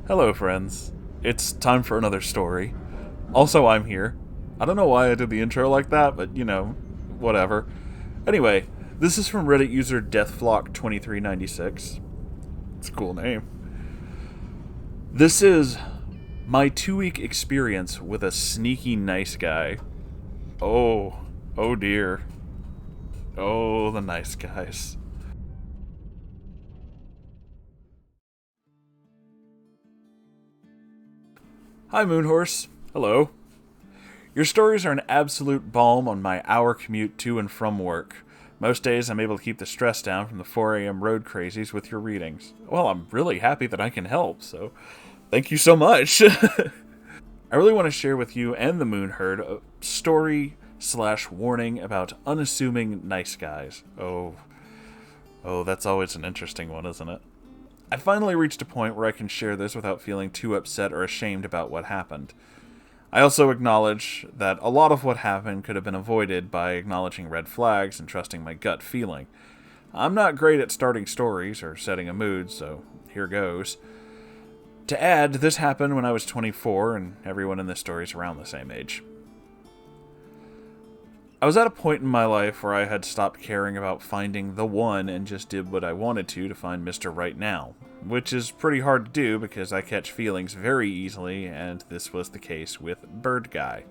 Hello, friends. It's time for another story. Also, I'm here. I don't know why I did the intro like that, but whatever. Anyway, this is from Reddit user Deathflock2396. It's a cool name. This is my 2 week experience with a sneaky nice guy. Oh, oh dear. Oh, the nice guys. Hi, Moonhorse. Hello. Your stories are an absolute balm on my hour commute to and from work. Most days I'm able to keep the stress down from the 4 a.m. road crazies with your readings. Well, I'm really happy that I can help, so thank you so much. I really want to share with you and the Moon Herd a story/warning about unassuming nice guys. Oh, that's always an interesting one, isn't it? I finally reached a point where I can share this without feeling too upset or ashamed about what happened. I also acknowledge that a lot of what happened could have been avoided by acknowledging red flags and trusting my gut feeling. I'm not great at starting stories or setting a mood, so here goes. To add, this happened when I was 24, and everyone in this story is around the same age. I was at a point in my life where I had stopped caring about finding the one and just did what I wanted to find Mr. Right Now, which is pretty hard to do because I catch feelings very easily, and this was the case with Bird Guy.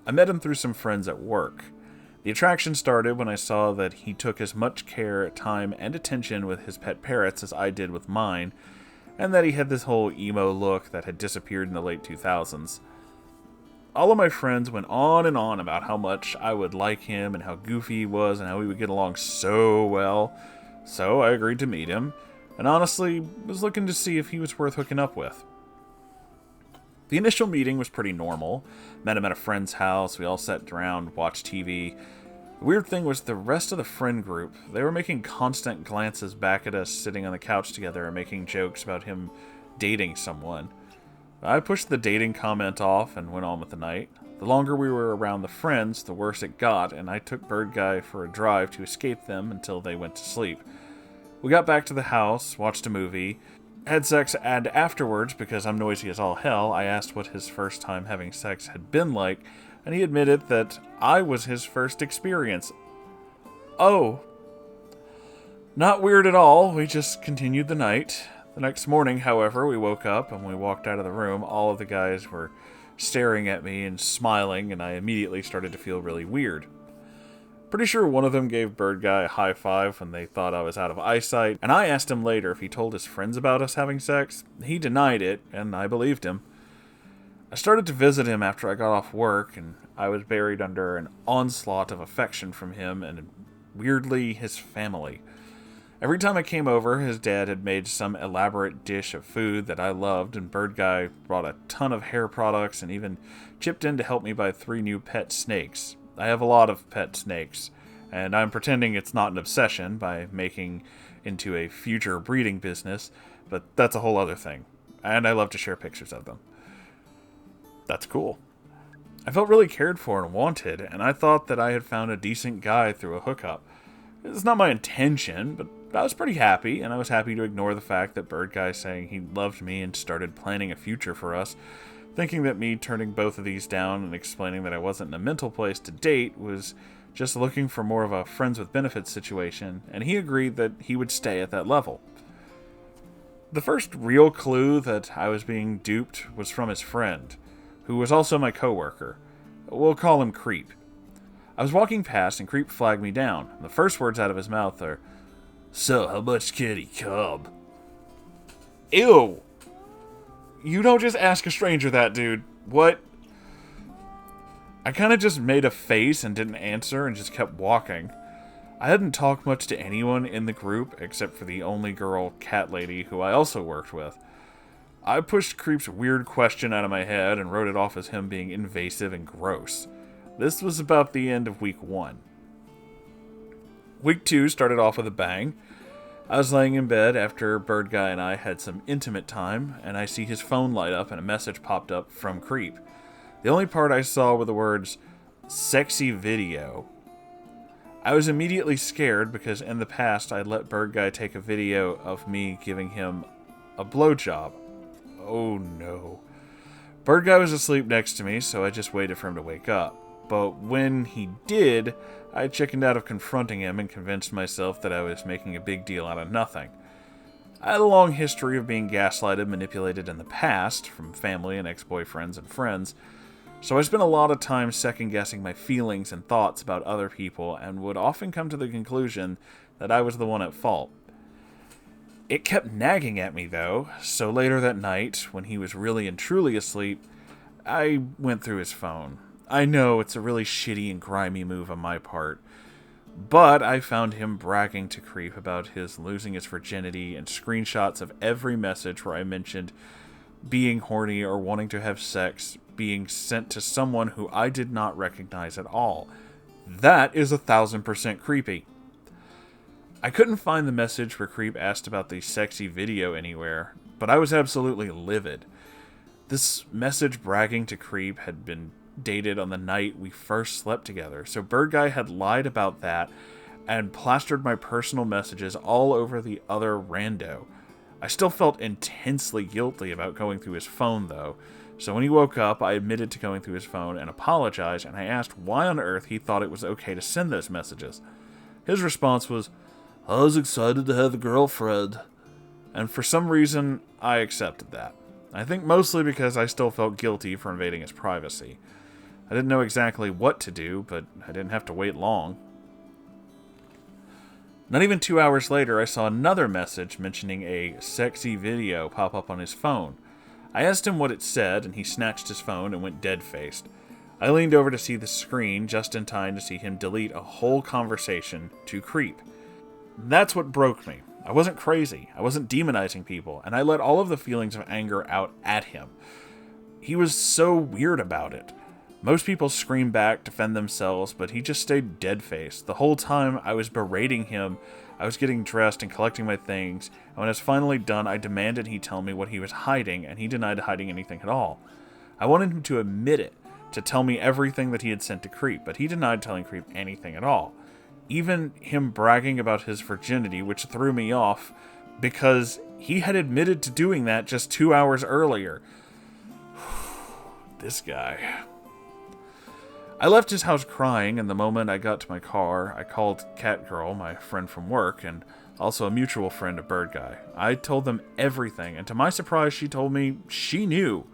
I met him through some friends at work. The attraction started when I saw that he took as much care, time, and attention with his pet parrots as I did with mine, and that he had this whole emo look that had disappeared in the late 2000s. All of my friends went on and on about how much I would like him and how goofy he was and how we would get along so well. So I agreed to meet him, and honestly was looking to see if he was worth hooking up with. The initial meeting was pretty normal. Met him at a friend's house, we all sat around, watched TV. The weird thing was the rest of the friend group, they were making constant glances back at us sitting on the couch together and making jokes about him dating someone. I pushed the dating comment off and went on with the night. The longer we were around the friends, the worse it got, and I took Bird Guy for a drive to escape them until they went to sleep. We got back to the house, watched a movie, had sex, and afterwards, because I'm noisy as all hell, I asked what his first time having sex had been like, and he admitted that I was his first experience. Oh. Not weird at all, we just continued the night. The next morning, however, we woke up and we walked out of the room. All of the guys were staring at me and smiling, and I immediately started to feel really weird. Pretty sure one of them gave Bird Guy a high five when they thought I was out of eyesight, and I asked him later if he told his friends about us having sex. He denied it, and I believed him. I started to visit him after I got off work, and I was buried under an onslaught of affection from him and, weirdly, his family. Every time I came over, his dad had made some elaborate dish of food that I loved, and Bird Guy brought a ton of hair products and even chipped in to help me buy 3 new pet snakes. I have a lot of pet snakes, and I'm pretending it's not an obsession by making into a future breeding business, but that's a whole other thing, and I love to share pictures of them. That's cool. I felt really cared for and wanted, and I thought that I had found a decent guy through a hookup. It's not my intention, but I was pretty happy, and I was happy to ignore the fact that Bird Guy saying he loved me and started planning a future for us, thinking that me turning both of these down and explaining that I wasn't in a mental place to date was just looking for more of a friends with benefits situation, and he agreed that he would stay at that level. The first real clue that I was being duped was from his friend, who was also my coworker. We'll call him Creep. I was walking past and Creep flagged me down. The first words out of his mouth are, "So, how much can he come?" Ew! You don't just ask a stranger that, dude. What? I kind of just made a face and didn't answer and just kept walking. I hadn't talked much to anyone in the group except for the only girl, Cat Lady, who I also worked with. I pushed Creep's weird question out of my head and wrote it off as him being invasive and gross. This was about the end of week 1. Week 2 started off with a bang. I was laying in bed after Bird Guy and I had some intimate time, and I see his phone light up and a message popped up from Creep. The only part I saw were the words, "sexy video." I was immediately scared because in the past I'd let Bird Guy take a video of me giving him a blowjob. Oh no. Bird Guy was asleep next to me, so I just waited for him to wake up. But when he did, I chickened out of confronting him and convinced myself that I was making a big deal out of nothing. I had a long history of being gaslighted, manipulated in the past, from family and ex-boyfriends and friends, so I spent a lot of time second-guessing my feelings and thoughts about other people and would often come to the conclusion that I was the one at fault. It kept nagging at me, though, so later that night, when he was really and truly asleep, I went through his phone. I know it's a really shitty and grimy move on my part, but I found him bragging to Creep about his losing his virginity and screenshots of every message where I mentioned being horny or wanting to have sex being sent to someone who I did not recognize at all. That is 1,000% creepy. I couldn't find the message where Creep asked about the sexy video anywhere, but I was absolutely livid. This message bragging to Creep had been dated on the night we first slept together, so Bird Guy had lied about that and plastered my personal messages all over the other rando. I still felt intensely guilty about going through his phone, though, so when he woke up, I admitted to going through his phone and apologized, and I asked why on earth he thought it was okay to send those messages. His response was, "I was excited to have a girlfriend," and for some reason, I accepted that. I think mostly because I still felt guilty for invading his privacy. I didn't know exactly what to do, but I didn't have to wait long. Not even 2 hours later, I saw another message mentioning a sexy video pop up on his phone. I asked him what it said, and he snatched his phone and went dead-faced. I leaned over to see the screen just in time to see him delete a whole conversation to Creep. That's what broke me. I wasn't crazy. I wasn't demonizing people, and I let all of the feelings of anger out at him. He was so weird about it. Most people scream back, defend themselves, but he just stayed dead-faced. The whole time I was berating him, I was getting dressed and collecting my things, and when I was finally done, I demanded he tell me what he was hiding, and he denied hiding anything at all. I wanted him to admit it, to tell me everything that he had sent to Creep, but he denied telling Creep anything at all. Even him bragging about his virginity, which threw me off, because he had admitted to doing that just 2 hours earlier. This guy. I left his house crying, and the moment I got to my car, I called Catgirl, my friend from work, and also a mutual friend of Bird Guy. I told them everything, and to my surprise, she told me she knew.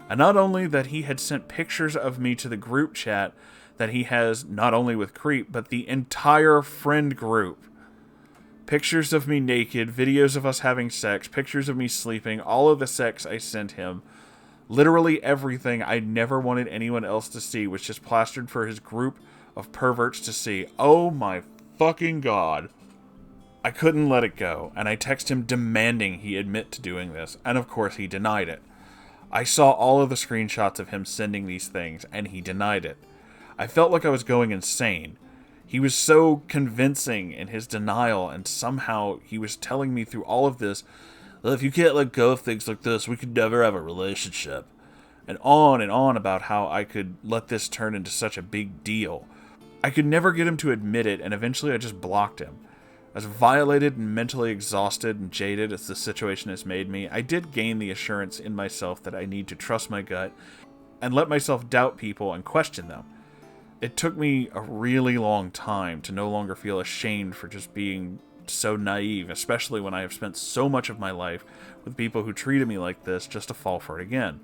And not only that he had sent pictures of me to the group chat that he has not only with Creep, but the entire friend group. Pictures of me naked, videos of us having sex, pictures of me sleeping, all of the sex I sent him. Literally everything I never wanted anyone else to see was just plastered for his group of perverts to see. Oh my fucking god. I couldn't let it go, and I texted him demanding he admit to doing this, and of course he denied it. I saw all of the screenshots of him sending these things, and he denied it. I felt like I was going insane. He was so convincing in his denial, and somehow he was telling me through all of this, "Well, if you can't let go of things like this, we could never have a relationship." And on about how I could let this turn into such a big deal. I could never get him to admit it, and eventually I just blocked him. As violated and mentally exhausted and jaded as the situation has made me, I did gain the assurance in myself that I need to trust my gut and let myself doubt people and question them. It took me a really long time to no longer feel ashamed for just being so naive, especially when I have spent so much of my life with people who treated me like this just to fall for it again.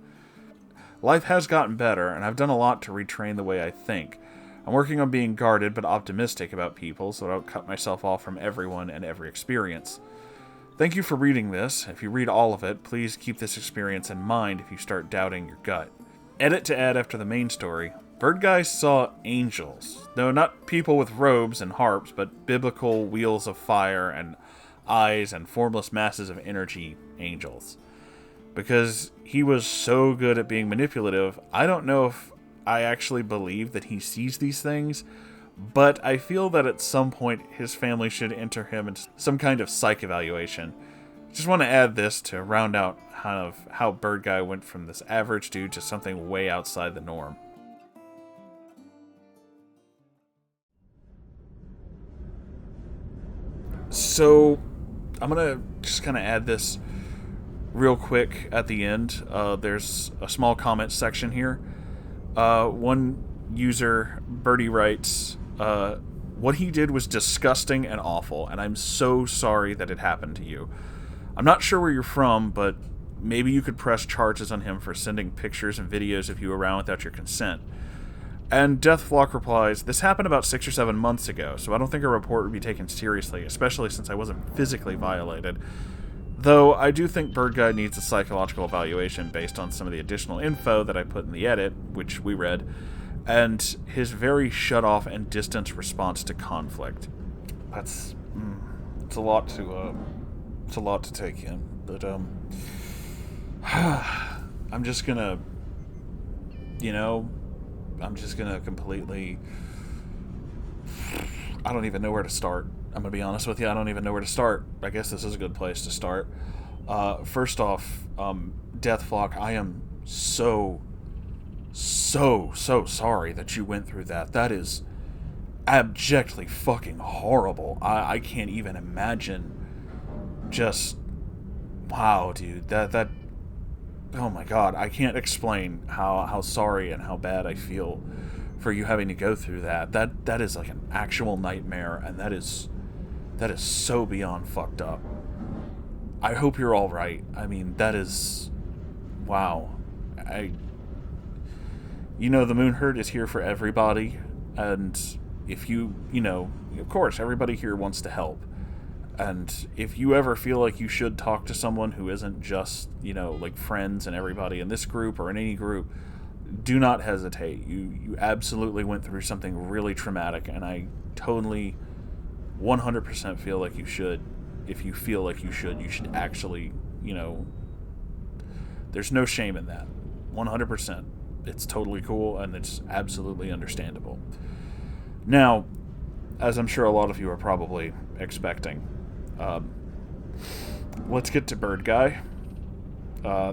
Life has gotten better, and I've done a lot to retrain the way I think. I'm working on being guarded but optimistic about people so I don't cut myself off from everyone and every experience. Thank you for reading this. If you read all of it, please keep this experience in mind if you start doubting your gut. Edit to add after the main story. Bird Guy saw angels. No, not people with robes and harps, but biblical wheels of fire and eyes and formless masses of energy angels. Because he was so good at being manipulative, I don't know if I actually believe that he sees these things, but I feel that at some point his family should enter him into some kind of psych evaluation. Just want to add this to round out kind of how Bird Guy went from this average dude to something way outside the norm. So, I'm going to just kind of add this. real quick at the end, there's a small comment section here. One user, Birdie, writes, what he did was disgusting and awful, and I'm so sorry that it happened to you. I'm not sure where you're from, but maybe you could press charges on him for sending pictures and videos of you around without your consent. And Deathflock replies, this happened about 6 or 7 months ago, so I don't think a report would be taken seriously, especially since I wasn't physically violated. Though I do think Bird Guy needs a psychological evaluation based on some of the additional info that I put in the edit, which we read, and his very shut-off and distant response to conflict. It's a lot to take in, but I'm just gonna completely, I don't even know where to start. I'm gonna be honest with you, I don't even know where to start. I guess this is a good place to start. First off, Deathflock, I am so sorry that you went through that. That is abjectly fucking horrible. I can't even imagine. Just, wow, dude, that oh my god, I can't explain how sorry and how bad I feel for you having to go through that. That is like an actual nightmare, and that is so beyond fucked up. I hope you're all right. I mean, that is, wow. The Moonherd is here for everybody, and if you of course, everybody here wants to help. And if you ever feel like you should talk to someone who isn't just, like friends and everybody in this group or in any group, do not hesitate. You absolutely went through something really traumatic, and I totally 100% feel like you should. If you feel like you should actually, there's no shame in that. 100%. It's totally cool, and it's absolutely understandable. Now, as I'm sure a lot of you are probably expecting, let's get to Bird Guy.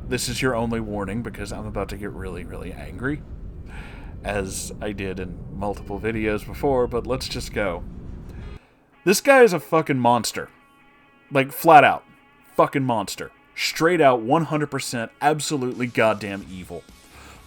This is your only warning, because I'm about to get really, really angry, as I did in multiple videos before, but let's just go. This guy is a fucking monster. Like, flat out. Fucking monster. Straight out, 100%, absolutely goddamn evil.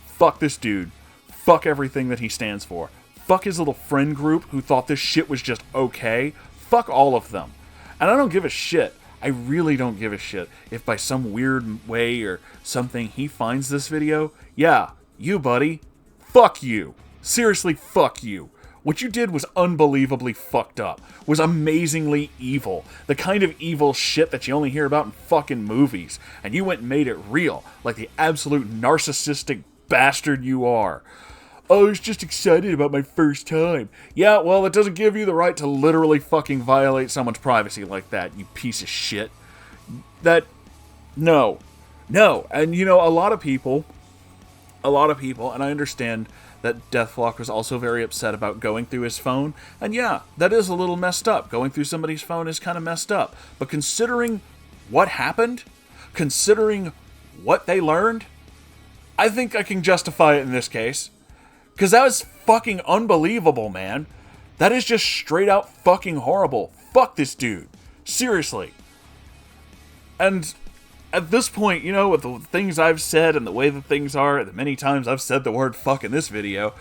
Fuck this dude. Fuck everything that he stands for. Fuck his little friend group who thought this shit was just okay. Fuck all of them. And I don't give a shit. I really don't give a shit if by some weird way or something he finds this video. Yeah, you, buddy. Fuck you. Seriously, fuck you. What you did was unbelievably fucked up. Was amazingly evil. The kind of evil shit that you only hear about in fucking movies. And you went and made it real, like the absolute narcissistic bastard you are. I was just excited about my first time. Yeah, well, it doesn't give you the right to literally fucking violate someone's privacy like that, you piece of shit. No. And a lot of people, and I understand that Deathflock was also very upset about going through his phone, and yeah, that is a little messed up. Going through somebody's phone is kind of messed up. But considering what happened, considering what they learned, I think I can justify it in this case. Because that was fucking unbelievable, man. That is just straight out fucking horrible. Fuck this dude. Seriously. And at this point, with the things I've said and the way that things are, the many times I've said the word fuck in this video,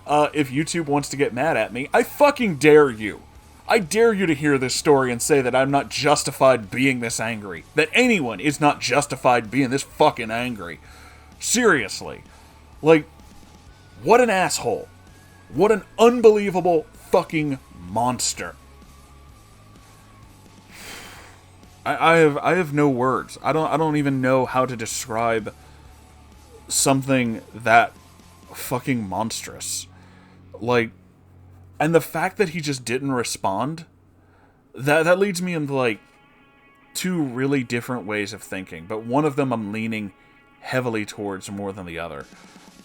if YouTube wants to get mad at me, I fucking dare you. I dare you to hear this story and say that I'm not justified being this angry. That anyone is not justified being this fucking angry. Seriously. Like, what an asshole. What an unbelievable fucking monster. I have no words. I don't even know how to describe something that fucking monstrous. Like, and the fact that he just didn't respond, that leads me into like two really different ways of thinking, but one of them I'm leaning heavily towards more than the other.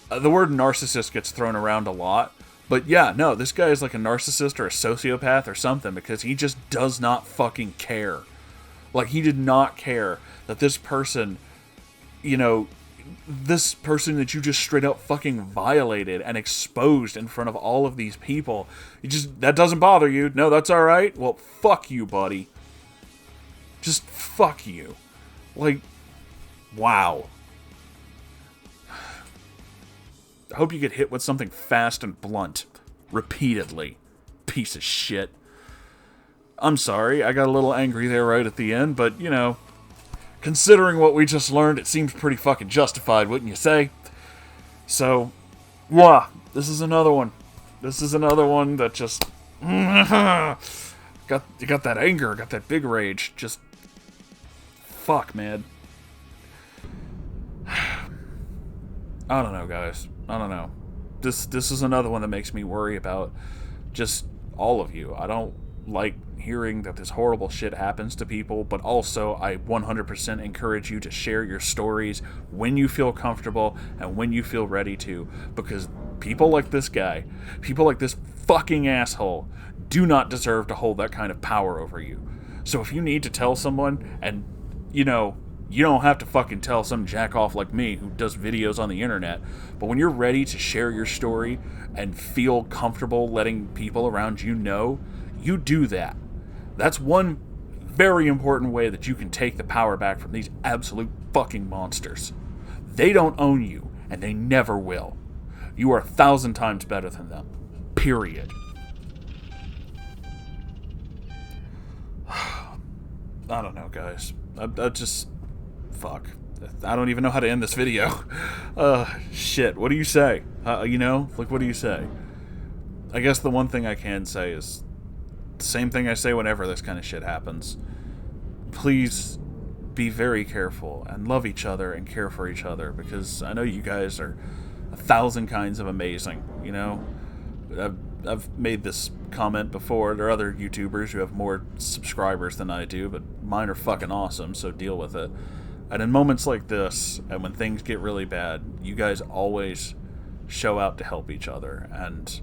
The word narcissist gets thrown around a lot, but yeah, no, this guy is like a narcissist or a sociopath or something, because he just does not fucking care. Like, he did not care that this person, this person that you just straight up fucking violated and exposed in front of all of these people, that doesn't bother you. No, that's alright. Well, fuck you, buddy. Just fuck you. Like, Wow. I hope you get hit with something fast and blunt. Repeatedly. Piece of shit. I'm sorry, I got a little angry there right at the end, but, you know, considering what we just learned, it seems pretty fucking justified, wouldn't you say? So, wow, this is another one. This is another one that just... got that anger, got that big rage. Just... Fuck, man. I don't know, guys. I don't know. This is another one that makes me worry about just all of you. I don't like hearing that this horrible shit happens to people, but also I 100% encourage you to share your stories when you feel comfortable and when you feel ready to, because people like this guy, people like this fucking asshole, do not deserve to hold that kind of power over you. So if you need to tell someone, and, you know, you don't have to fucking tell some jackoff like me who does videos on the internet, but when you're ready to share your story and feel comfortable letting people around you know, you do that. That's one very important way that you can take the power back from these absolute fucking monsters. They don't own you, and they never will. You are 1,000 times better than them. Period. I don't know, guys. I just... Fuck. I don't even know how to end this video. Shit. What do you say? You know? Like, what do you say? I guess the one thing I can say is the same thing I say whenever this kind of shit happens. Please be very careful and love each other and care for each other, because I know you guys are 1,000 kinds of amazing, you know? I've made this comment before. There are other YouTubers who have more subscribers than I do, but mine are fucking awesome, so deal with it. And in moments like this, and when things get really bad, you guys always show out to help each other, and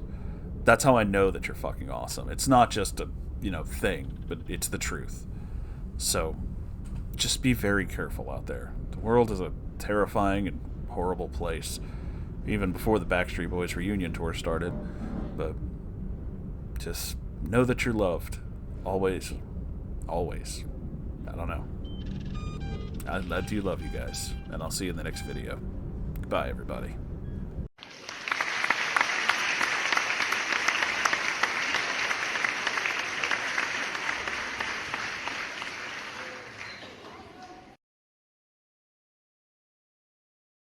that's how I know that you're fucking awesome. It's not just a, you know, thing, but it's the truth. So, just be very careful out there. The world is a terrifying and horrible place, even before the Backstreet Boys reunion tour started. But just know that you're loved. Always. Always. I don't know. I do love you guys, and I'll see you in the next video. Goodbye, everybody.